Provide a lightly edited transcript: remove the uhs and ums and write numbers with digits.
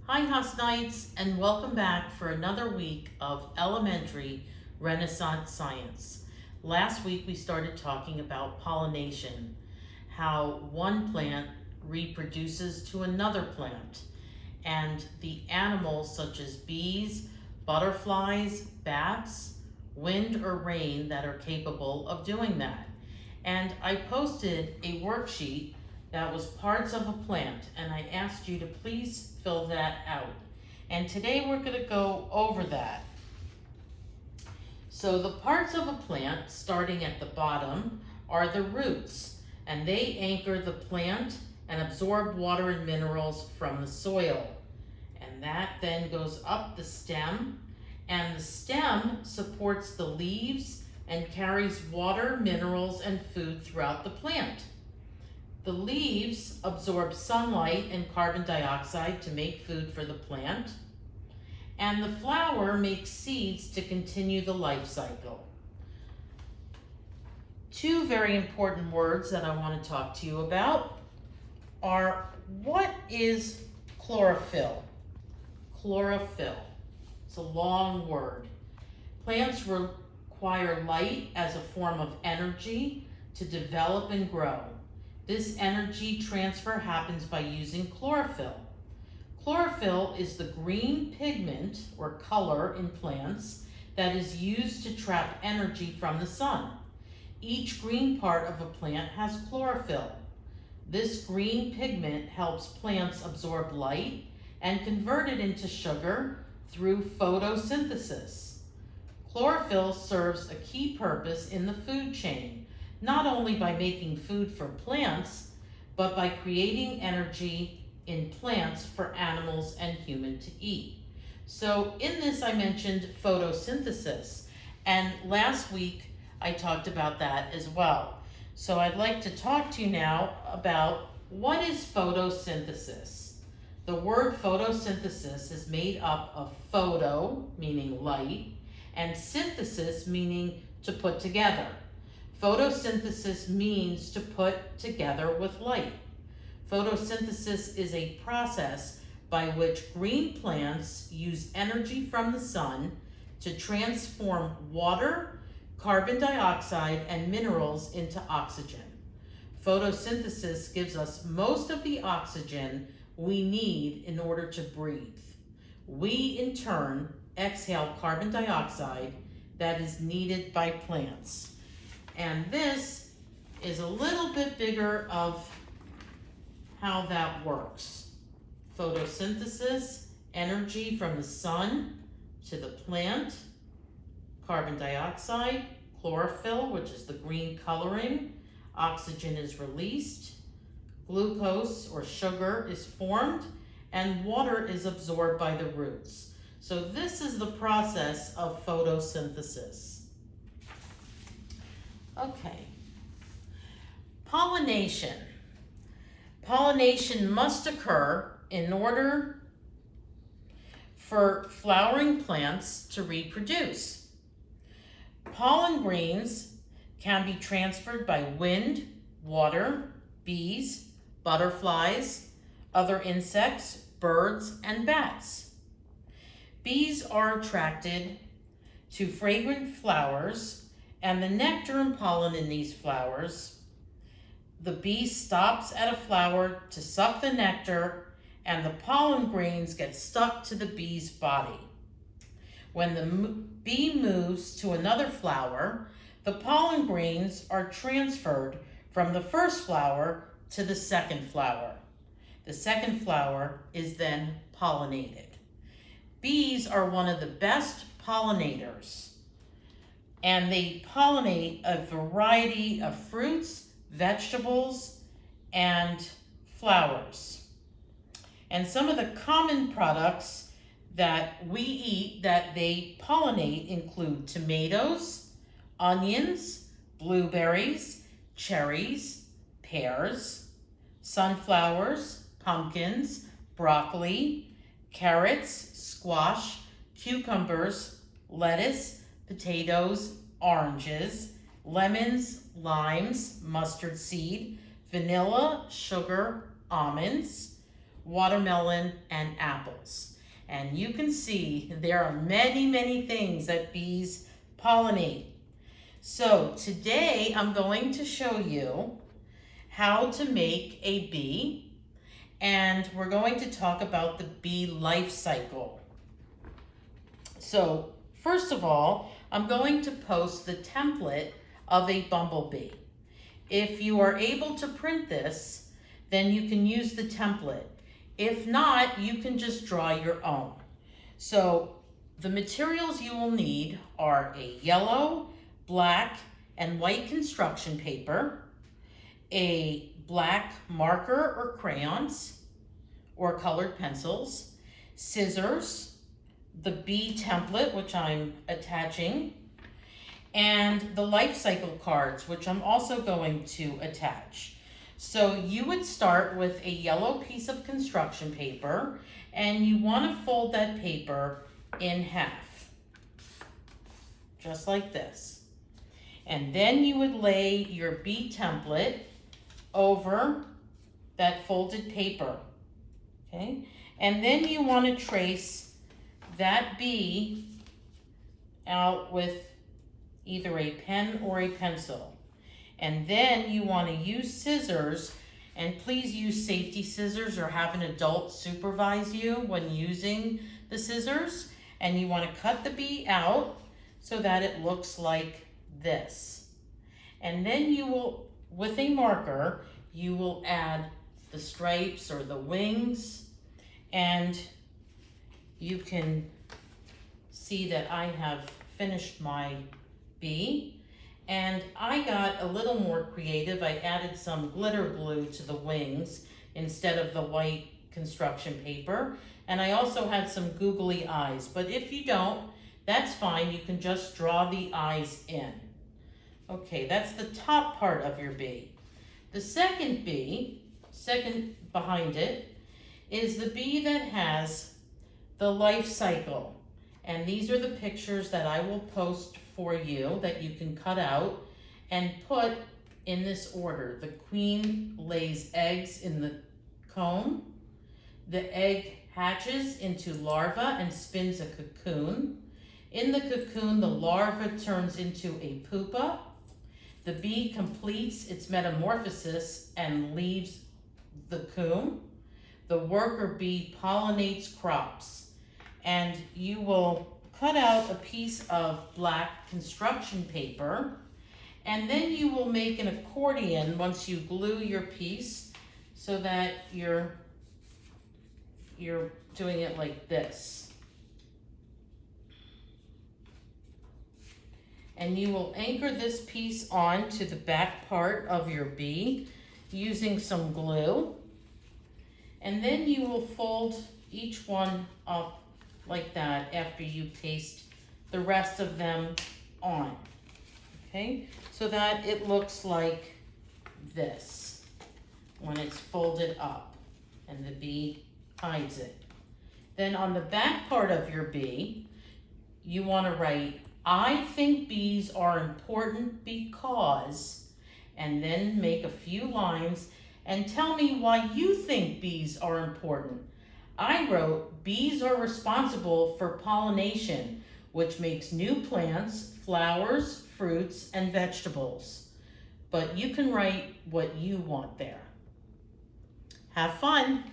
Hi Hasnites, and welcome back for another week of elementary Renaissance science. Last week we started talking about pollination, how one plant reproduces to another plant, and the animals such as bees, butterflies, bats, wind or rain that are capable of doing that. And I posted a worksheet that was parts of a plant, and I asked you to please fill that out. And today we're going to go over that. So the parts of a plant, starting at the bottom, are the roots, and they anchor the plant and absorb water and minerals from the soil. And that then goes up the stem, and the stem supports the leaves and carries water, minerals, and food throughout the plant. The leaves absorb sunlight and carbon dioxide to make food for the plant, and the flower makes seeds to continue the life cycle. Two very important words that I want to talk to you about are, what is chlorophyll? Chlorophyll. It's a long word. Plants require light as a form of energy to develop and grow. This energy transfer happens by using chlorophyll. Chlorophyll is the green pigment or color in plants that is used to trap energy from the sun. Each green part of a plant has chlorophyll. This green pigment helps plants absorb light and convert it into sugar through photosynthesis. Chlorophyll serves a key purpose in the food chain, not only by making food for plants, but by creating energy in plants for animals and humans to eat. So in this I mentioned photosynthesis, and last week I talked about that as well. So I'd like to talk to you now about what is photosynthesis. The word photosynthesis is made up of photo, meaning light, and synthesis, meaning to put together. Photosynthesis means to put together with light. Photosynthesis is a process by which green plants use energy from the sun to transform water, carbon dioxide, and minerals into oxygen. Photosynthesis gives us most of the oxygen we need in order to breathe. We, in turn, exhale carbon dioxide that is needed by plants. And this is a little bit bigger of how that works. Photosynthesis, energy from the sun to the plant, carbon dioxide, chlorophyll, which is the green coloring, oxygen is released, glucose or sugar is formed, and water is absorbed by the roots. So this is the process of photosynthesis. Okay, pollination. Pollination must occur in order for flowering plants to reproduce. Pollen grains can be transferred by wind, water, bees, butterflies, other insects, birds, and bats. Bees are attracted to fragrant flowers and the nectar and pollen in these flowers. The bee stops at a flower to suck the nectar, and the pollen grains get stuck to the bee's body. When the bee moves to another flower, the pollen grains are transferred from the first flower to the second flower. The second flower is then pollinated. Bees are one of the best pollinators, and they pollinate a variety of fruits, vegetables, and flowers. And some of the common products that we eat that they pollinate include tomatoes, onions, blueberries, cherries, pears, sunflowers, pumpkins, broccoli, carrots, squash, cucumbers, lettuce, potatoes, oranges, lemons, limes, mustard seed, vanilla, sugar, almonds, watermelon, and apples. And you can see there are many, many things that bees pollinate. So today I'm going to show you how to make a bee, and we're going to talk about the bee life cycle. So first of all, I'm going to post the template of a bumblebee. If you are able to print this, then you can use the template. If not, you can just draw your own. So the materials you will need are a yellow, black, and white construction paper, a black marker or crayons or colored pencils, scissors, the bee template, which I'm attaching, and the life cycle cards, which I'm also going to attach. So you would start with a yellow piece of construction paper, and you want to fold that paper in half, just like this. And then you would lay your bee template over that folded paper, okay? And then you want to trace that bee out with either a pen or a pencil. And then you want to use scissors, and please use safety scissors or have an adult supervise you when using the scissors. And you want to cut the bee out so that it looks like this. And then you will, with a marker, you will add the stripes or the wings, and you can see that I have finished my bee. And I got a little more creative. I added some glitter glue to the wings instead of the white construction paper. And I also had some googly eyes, but if you don't, that's fine. You can just draw the eyes in. Okay, that's the top part of your bee. The second bee, second behind it, is the bee that has the life cycle. And these are the pictures that I will post for you that you can cut out and put in this order. The queen lays eggs in the comb. The egg hatches into larva and spins a cocoon. In the cocoon, the larva turns into a pupa. The bee completes its metamorphosis and leaves the comb. The worker bee pollinates crops. And you will cut out a piece of black construction paper, and then you will make an accordion once you glue your piece so that you're doing it like this. And you will anchor this piece on to the back part of your bee using some glue. And then you will fold each one up like that after you paste the rest of them on, okay? So that it looks like this when it's folded up and the bee hides it. Then on the back part of your bee, you want to write, "I think bees are important because," and then make a few lines and tell me why you think bees are important. I wrote, "Bees are responsible for pollination, which makes new plants, flowers, fruits, and vegetables." But you can write what you want there. Have fun.